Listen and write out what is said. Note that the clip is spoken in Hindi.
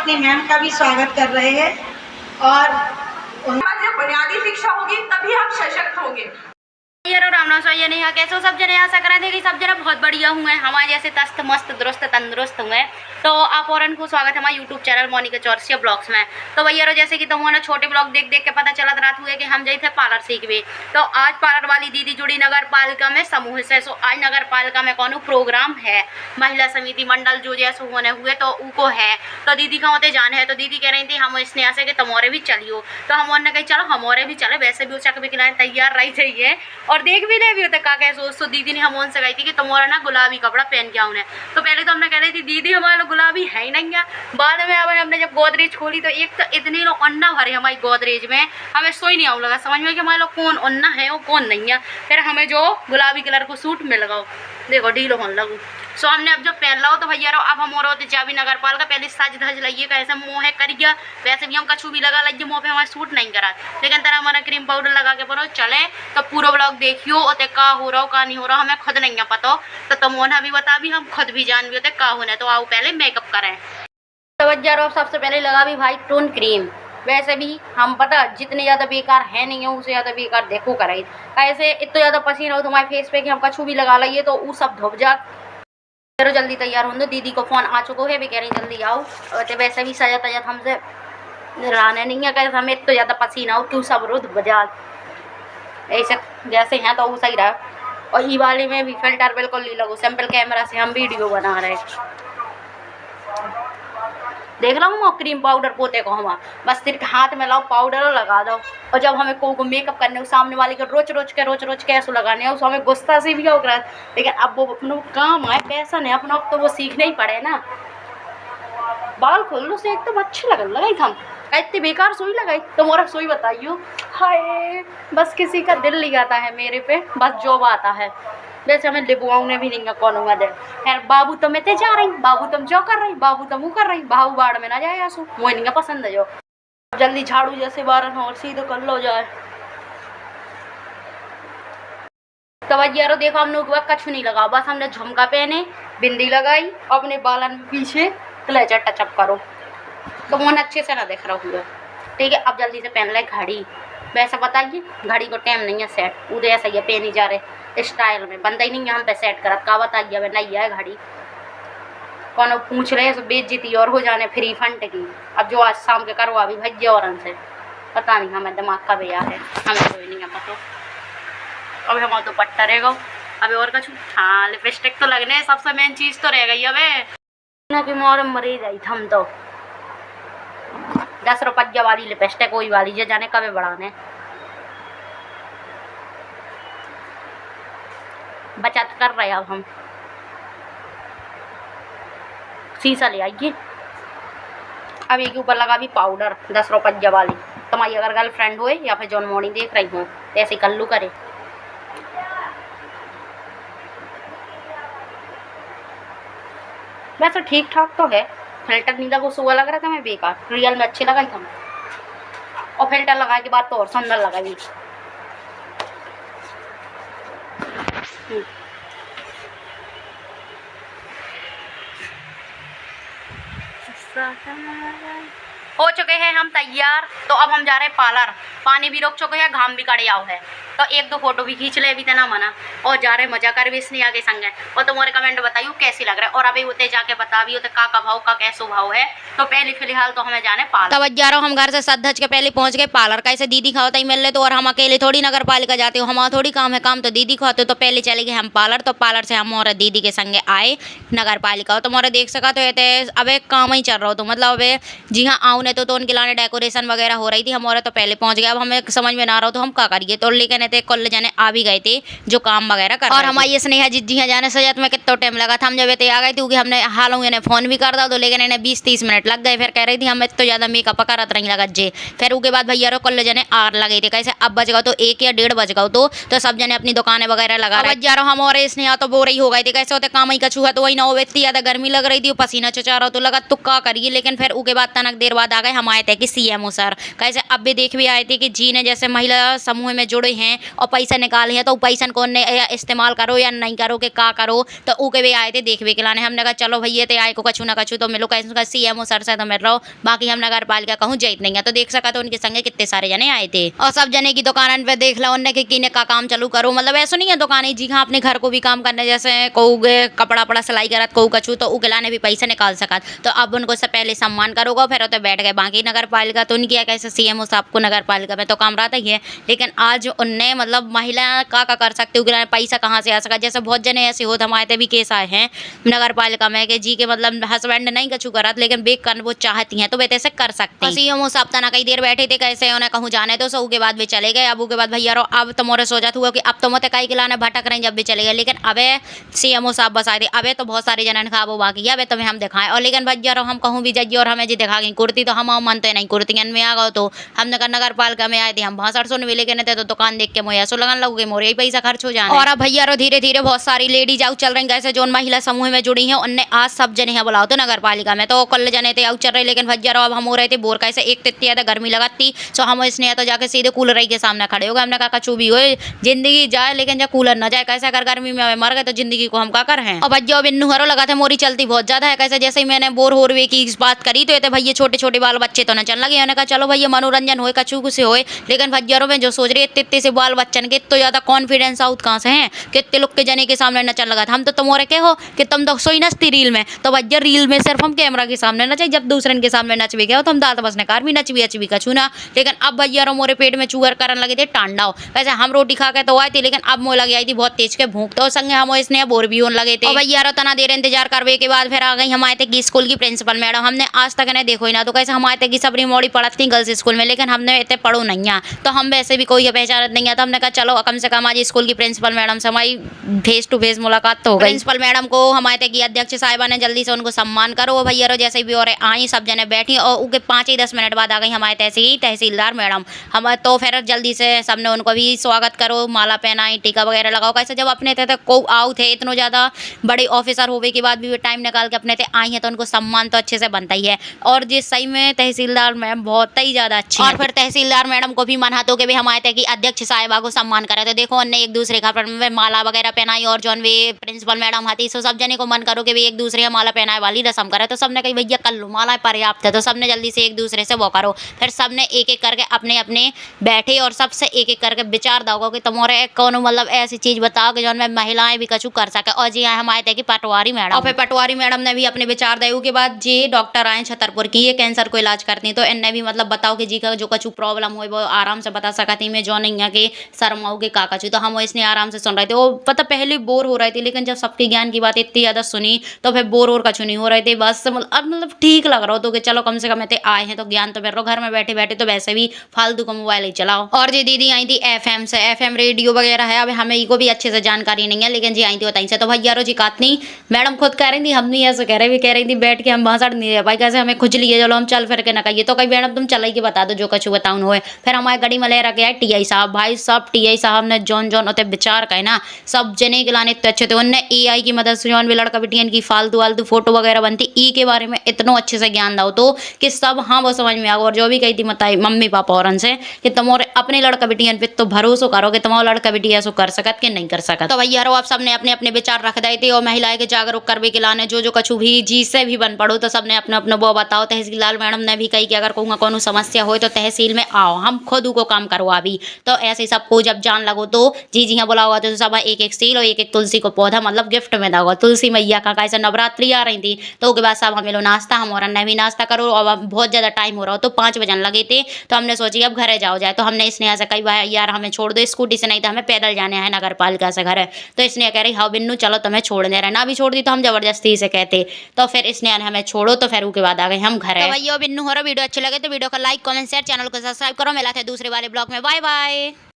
अपनी मैम का भी स्वागत कर रहे हैं। और जब बुनियादी शिक्षा होगी तभी हम सशक्त होंगे। रामनाथ सर, ये नहीं है कैसे सब जने आशा करा थे कि सब जने बहुत बढ़िया हुए, हमारे जैसे तस्त मस्त दुरुस्त तंदुरुस्त हुए। तो आप और को स्वागत है हमारे YouTube channel Monika Chaurasia blogs में। तो भैया जैसे कि तुमने छोटे ब्लॉग देख देख के पता चलत रात हुए कि हम जाए थे पार्लर सीखवे। तो आज पार्लर वाली दीदी जुड़ी नगर पालिका में समूह से। सो आज नगर पालिका में कौन प्रोग्राम है, महिला समिति मंडल जो जैसे होने हुए तो उनको है। तो दीदी का होते जाने है। तो दीदी कह रही थी हम स्नेहा से कि तुम्हारे भी चलियो। तो हम ने कही चलो हमारे भी चले, वैसे भी उचक भी खिलाने तैयार रही चाहिए और देख भी ले भी होता का क्या सोच। तो दीदी ने हम उनसे कही थी कि तुम्हारा ना गुलाबी कपड़ा पहन के उन्हें। तो पहले तो हमने कह रही थी दीदी हमारा गुलाबी है ही नहीं है। बाद में अब हमने जब गोदरेज खोली तो एक तो इतनी लोग अन्ना भरे हमारी गोदरेज में, हमें सोई नहीं आऊ लगा समझ में कि हमारे लोग कौन अन्ना है और कौन नहीं है। फिर हमें जो गुलाबी कलर को सूट मिल गया, देखो ढीलो होने लगू। सो हमने अब जब पहन लो तो भैया अब हम और चाबी नगर पाल का पहले सज धज लाइए कैसे मुँह है करिए, वैसे भी हम कछू भी लगा लाइए मुँह पे, हमारे सूट नहीं करा। लेकिन तरह हमारा क्रीम पाउडर लगा के बनो चले। तो पूरा ब्लॉग देखियो और का हो रहा हो का नहीं हो रहा हमें खुद नहीं है पता। तो तुम उन्हें भी बता भी, हम खुद भी जान भी होते का होने। तो आओ पहले मेकअप करें। तो सबसे पहले लगा भी भाई टोन क्रीम। वैसे भी हम पता जितने ज़्यादा बेकार है नहीं है उससे ज़्यादा बेकार देखो कराई। ऐसे इतना ज़्यादा पसीना हो तुम्हारे फेस पे कि हम कछू भी लगा लाइए तो वो सब धुप जा। चलो जल्दी तैयार हो दो, दीदी को फ़ोन आ चुको है भी कह रही जल्दी आओ। तो वैसे भी सजा तजत हमसे रहने नहीं है कैसे हमें इतना ज़्यादा पसीना हो क्यों सब रुध बजा ऐसे जैसे हैं तो वो सही रहा। और ई वाले में भी फिल्टर बिल्कुल नहीं लगो, सिंपल कैमरा से हम वीडियो बना रहे। देख रहा हूँ क्रीम पाउडर पोते को हम बस सिर्फ हाथ में लाओ पाउडर और लगा दो। और जब हमें को मेकअप करने सामने वाले को रोच रोच के ऐसा लगाने है उसको हमें गुस्सा से भी होगा। लेकिन अब वो अपना काम है पैसा नहीं अपना, अब तो वो सीखने ही पड़े ना। बाल खोल लो से एकदम अच्छे लगाई हम इतनी बेकार सुई लगाई। तुम्हारा सुई बताइयो हाय बस किसी का दिल नहीं आता है मेरे पे, बस जॉब आता है। वैसे हमें लिबुआऊ ने भी नहीं कौन हुआ दे यार। बाबू तुम इतने जा रही, बाबू तुम जो कर रही, बाबू तुम वो कर रही, बाबू बाड़ में ना जाए आंसू मुझे नहीं पसंद है जो। जल्दी झाड़ू जैसे बारन और सीधे कर लो जाए। तो यारो देखो हमने कछ नहीं लगा, बस हमने झुमका पहने बिंदी लगाई अपने बालन पीछे क्लेचर टचअप करो तो मन अच्छे से ना दिख रहा हुआ। ठीक है अब जल्दी से पहन ले घड़ी। वैसे बताइए घड़ी को टाइम नहीं है सेट, उधर ऐसा ही पहनी जा रहे स्टाइल में बंदा ही नहीं है हम पे सेट करत का बताइए। अब नहीं है घड़ी कौन पूछ रहे तो बेइज्जती और हो जाने फ्री फंड की। अब जो आज शाम के करवा भी भैया और से पता नहीं हमें दिमाग का भैया है, हमें कोई नहीं है पता। अभी हमारा तो पट्टा रहेगा अभी और कछ। हाँ लिपस्टिक तो लगने सबसे मेन चीज़ तो रह गई अबे ना कि मोर मरी जाई हम तो 10 रुपया वाली लिपस्टिक कोई वाली जो जाने कभी बढ़ाने बचत कर रहे अब हम। शीशा ले आइए। अब एक ऊपर लगा भी पाउडर 10 रुपया वाली। तुम्हारी अगर गर्लफ्रेंड हो या फिर जॉन मॉर्निंग देख रही हो तो ऐसे कल्लू करे। वैसे ठीक ठाक तो है, फिल्टर नहीं लगा सुबह लग रहा था मैं बेकार, रियल में अच्छी लगाई था। और फिल्टर लगाने के बाद तो और सुंदर लगाई। हो चुके हैं हम तैयार। तो अब हम जा रहे हैं पार्लर। पानी भी रोक चुके हैं, घाम भी कड़े आओ है तो एक दो फोटो भी खींच ले भी तना मना और जा रहे मजा कर भी स्नेहा के संग है। और तुम्हारे कमेंट बताइयो कैसी लग रहा है और अभी होते जाके बता भी होते का भाव का कैसो भाव है। तो पहले फिलहाल तो हमें जाने पार्लर। तब जा रहा हूँ हम घर से सज धज के पहले पहुंच गए पार्लर। कैसे दीदी खाओ ही मिल ले तो और हम अकेले थोड़ी नगर पालिका जाते हो, हमारा थोड़ी काम है, काम तो दीदी को आते हो। तो पहले चले गए हम पार्लर। तो पार्लर से हम और दीदी के संगे आए नगर पालिका। तो मोरे देख सका तो अब काम ही चल रहा हो तो मतलब अब जी हाँ आऊ ने तो उनके लाने डेकोरेशन वगैरह हो रही थी। हम और तो पहले पहुंच गए। अब हमें समझ में ना आ रहा तो हम क्या करिए। तो लेकिन कल जाने आ भी गए थे जो काम वगैरह कर। और हमारी स्नेहा जी हाँ जाने सजात में कितना टाइम लगा था। हम जब इतने आ गए थे क्योंकि हमने हाल इन्हें फ़ोन भी कर दो लेकिन इन्हें 20-30 मिनट लग गए। फिर कह रही थी हमें तो ज़्यादा मेकअप करत नहीं लगा जे। फिर उसके बाद भैया कल जाने आर लगे थे। कैसे अब बज गए तो 1 या 1:30 बज गए तो सब जने अपनी दुकानें वगैरह लगा रहे। जा रहा हम और स्नेहा तो बोर ही हो गए थे। कैसे होते काम ही कछू है तो वही ना हो इतनी ज़्यादा गर्मी लग रही थी, पसीना चचा रहा तो लगा तुक्का करिए। लेकिन फिर उसके बाद तनक देर बाद आ गए हम आए थे कि CMO सर। कैसे अब भी देख भी आए थे कि जी ने जैसे महिला समूह में जुड़े हैं और पैसा निकाले हैं तो पैसा को इस्तेमाल करो या नहीं करो के का करो। तो ऊके भी आए थे देखवे के लाने। हमने कहा चलो भैया ते आए को कछु ना कछु तो मिलो कैसे CMO सर से तो मिल रहा हो, बाकी हम नगर पालिका कहूँ जैत नहीं है। तो देख सका तो उनके संगे कितने सारे जने आए थे और सब जने की दुकान पे देख लो उनने किने का काम चालू करो। मतलब ऐसा नहीं है दुकान जी हाँ अपने घर को भी काम करने जैसे कहूँगे कपड़ा पड़ा सिलाई करत कहूँ कछु तो उगलाने भी पैसा निकाल सकत। तो अब उनको से पहले सम्मान करोगा फिर तो बैठ गए बाकी नगर पालिका। तो उनकी कैसे CMO साहब को नगर पालिका में तो काम रहता ही है, लेकिन आज उनने मतलब महिला का कर सकते हो पैसा कहाँ से आ सका। जैसे बहुत जने ऐसे होते हमारे भी केस आए हैं नगर पालिका में कि जी के मतलब हस्बैंड नहीं कछु करत लेकिन बेक कर वो चाहती हैं तो वे ऐसे कर सकते हैं। CMO साहब तना कई देर बैठे थे कैसे उन्हें कहूँ जाने तो सो के बाद भी चले गए। अब के बाद भैया रो अब तो मोरे सोचत हुआ कि अब तो मोते कई खिलाने भटक रहे जब भी चले गए, लेकिन अबे CMO साहब बस आए थे। अबे तो बहुत सारे जनन खाबो बाकी है अबे तुम्हें हम दिखाएं। और लेकिन भैया रो हम कहूँ भी जाइए और हमें जी दिखा गई कुर्ती तो हम मानते नहीं कुर्तियन में आ गए। तो हम नगर पालिका में आए थे हम भाषण सुन भी लेके थे तो दुकान देख के मुझे ऐसा लगन लगे मोरे ही पैसा खर्च हो जाए। और अब भैया रो धीरे धीरे बहुत सारी लेडीज आउट चल रही कैसे जो महिला समूह में जुड़ी हैं उनने आज सब जने हैं बुलाओ तो नगर पालिका में तो कल जने थे आउट चल रहे। लेकिन भैया रो अब हम हो रहे थे बोर कैसे एक तित्ती तो गर्मी लगती सो हम इसने तो जाके सीधे कूलर के सामने खड़े हो गए। हमने कहा कछु भी हो जिंदगी जाए लेकिन जब कूलर न जाए कैसे अगर गर्मी में मर गए तो जिंदगी को हम का कर हैं। और भैया बिन्नू हरो लगा था मोरी चलती बहुत ज्यादा है कैसे जैसे ही मैंने बोर हो रही की बात करी तो ये भैया छोटे छोटे बाल बच्चे तो न चल लगे। उन्होंने कहा चलो भैया मनोरंजन हो कछु से होए। लेकिन भैया में जो सोच रही है इतने से बाल बच्चन के तो ज्यादा कॉन्फिडेंस आउट कहाँ से है कितने लोग के जने के सामने नचन लगा था। हम तो तुम्हारे के हो कि तुम तो सोई नचती रील में तो भैया रील में सिर्फ हम कैमरा के सामने नचे जब दूसरे के सामने नच भी गए तो हम दांत बसने कार भी नच भी अच भी कछु ना। लेकिन अब भैया रो मोरे पेट में चूगर करने लगे थे टांडाओ वैसे हम रोटी खा के तो आए थे लेकिन अब मोह लगी आई थी बहुत तेज के भूख तो संगे हम इसने बोर भी होने लगे थे। भैया रो तना देर इंतजार करवे के बाद फिर आ गई हम आए थे कि स्कूल की प्रिंसिपल मैडम हमने आज तक ने देखो ही ना। तो कैसे हम आए थे कि सबरी मोड़ी पढ़ती गर्ल्स स्कूल में लेकिन हमने इतने पढ़ो नहीं है तो हम वैसे भी कोई पहचानत नहीं है। तो हमने कहा चलो कम से कम आज स्कूल की प्रिंसिपल मैडम से हमारी फेस टू फेस मुलाकात तो हो गई। प्रिंसिपल मैडम को हमारे थे कि अध्यक्ष साहिबा ने जल्दी से उनको सम्मान करो। भैया रो जैसे भी और आई सब जने बैठी और उनके 5 ही 10 मिनट बाद आ गई हमारे तहसीलदार मैडम। हम तो फिर जल्दी से सबने उनको भी स्वागत करो माला पहनाई टीका वगैरह लगाओ। कैसे जब अपने थे को आओ थे इतने ज़्यादा बड़े ऑफिसर होने के बाद भी टाइम निकाल के अपने थे आई हैं तो उनको सम्मान तो अच्छे से बनता ही है। और जिस सही में तहसीलदार मैम बहुत ही ज़्यादा अच्छी और फिर तहसीलदार मैडम को भी मन हाथों के भी हम आए थे कि अध्यक्ष साहिबा को सम्मान करे। तो देखो उनने एक दूसरे का माला वगैरह पहनाई और जो वे प्रिंसिपल मैडम आती सो सब जने को मन करो कि भी एक दूसरे का माला पहनाए वाली रस्म करे। तो सबने कही भैया कर लो माला पर्याप्त है तो सबने जल्दी से एक दूसरे से वो करो। फिर सबने एक एक करके अपने अपने बैठे और सबसे एक एक करके विचार दोगे कि तुम्हारे कौन मतलब ऐसी चीज बताओ कि जो में महिलाएं भी कछु कर सके। और जी हम आए थे कि पटवारी मैडम और फिर पटवारी मैडम ने भी अपने विचार दे के बाद जी डॉक्टर आए छतरपुर की ये कैंसर को इलाज करती हैं तो इनने भी मतलब बताओ कि जी का जो कछु प्रॉब्लम हो वो आराम से बता सकती मैं जो नहीं है कि शर्माओ के का कछु। तो हम इसने आराम से सुन रहे थे वो पता पहले बोर हो रहे थे लेकिन जब सबके ज्ञान की बात इतनी ज़्यादा सुनी तो फिर बोर और कछु नहीं हो रहे थे बस मतलब ठीक लग रहा हो तो कि चलो कम से कम इतने आए हैं तो ज्ञान तो मिल रहा घर में बैठे बैठे तो वैसे भी फालतू का मोबाइल ही चलाओ। और जी दीदी आई थी FM से FM रेडियो वगैरह है अब हमें को भी अच्छे से जानकारी नहीं है लेकिन जी आई थी बताई से। तो भैया रो जी कातनी मैडम खुद कह रही थी हम नहीं ऐसे कह रही थी बैठ के हम भाषण नहीं दे भाई कैसे हमें खुजली है चलो हम चल फिर के ना कहिए। तो कहीं मैडम तुम चल के बता दो जो कछु बताऊँ हो। फिर हमारे गड़ी में ले रखे है TI साहब भाई सब TI साहब ने जौन जौन होते विचार कहे ना सब जने के लाने इतने अच्छे थे। उनने AI की मदद से जौन भी लड़का बिटियन की फालतू वालतू फोटो वगैरह बनती ई के बारे में इतना अच्छे से ज्ञान दो तो कि सब हाँ वो समझ में आ। और जो भी कही थी बताई मम्मी पापा और से कि तुम्हारे अपने लड़का बिटियन पे तो भरोसा करो कि तुम्हारा लड़का बिटिया ऐसा कर सकत कि नहीं कर सकत। तो भैया रो आप सबने अपने अपने विचार रख दे थे और महिलाएं के जागरूक करवे के लाने जो कछु भी जी से भी बन पड़ो तो सबने अपने अपने वो बताओ। तहसीलदार मैडम ने भी कही कि अगर कहूँगा कौन समस्या हो तो तहसील में आओ हम खुद को काम करवा भी। तो ऐसे सबको जब जान लगो तो जी हाँ बुलाओ तो सब एक एक सील और एक एक तुलसी को पौधा मतलब गिफ्ट में दोगे। तुलसी मैया का कैसे नवरात्रि आ रही थी तो उसके बाद सब हमें लो नाश्ता हम और ने भी नाश्ता करो और बहुत ज़्यादा टाइम हो रहा हो तो 5 बजन लगे थे। तो हमने सोची अब घरे जाओ जाए तो हमने इसने ऐसा कही भाई यार हमें छोड़ दो स्कूटी से नहीं तो हमें पैदल जाने हैं नगर पालिका से घर है। तो इसने कह रही हाँ बिन्नू चलो तुम्हें छोड़ दे रहे ना भी छोड़ दी तो हम जबरदस्ती से कहते। तो फिर इसने हमें छोड़ो तो फिर उसके बाद आ गए हम घर। तो भैया बिन्नू हो रहा वीडियो अच्छे लगे तो वीडियो को लाइक कमेंट शेयर चैनल को सब्सक्राइब करो। मिला थे दूसरे वाले ब्लॉग में बाय बाय।